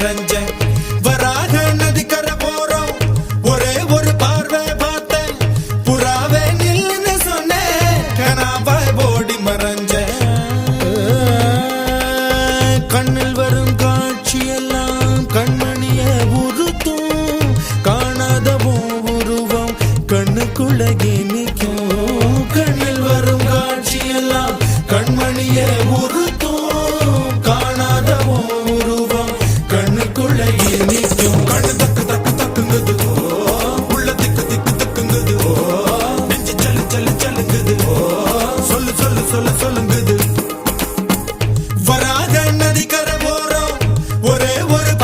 மறைஞ்சேன். வராக நதிக்கரை போறோம், ஒரே ஒரு பார்வை பார்த்தேன். புறாவே நில்லுன்னு சொன்னேன், கனாவாய் ஓடி மறைஞ்சேன். கண்ணில் வரும் காட்சியெல்லாம் கண்மணிய உறுத்தும். காணாத உருவம் கண்ணுக்குள்ளே நிற்கும். கண்ணில் வரும் காட்சியெல்லாம் கண்மணிய உறுத்தும். காணாத உருவம் கண்ணுக்குள்ளே நிற்கும். கண்ணு தக்கு தக்கு தக்குங்குது, உள்ள திக்கு திக்கு தக்குங்குது, நெஞ்சு சல்லு சல்லு சல்லுங்குது, சொல்லு சொல்லு சொல்லு சொல்லுங்குது. வராக நதிக்கரை போறோம், ஒரே ஒரு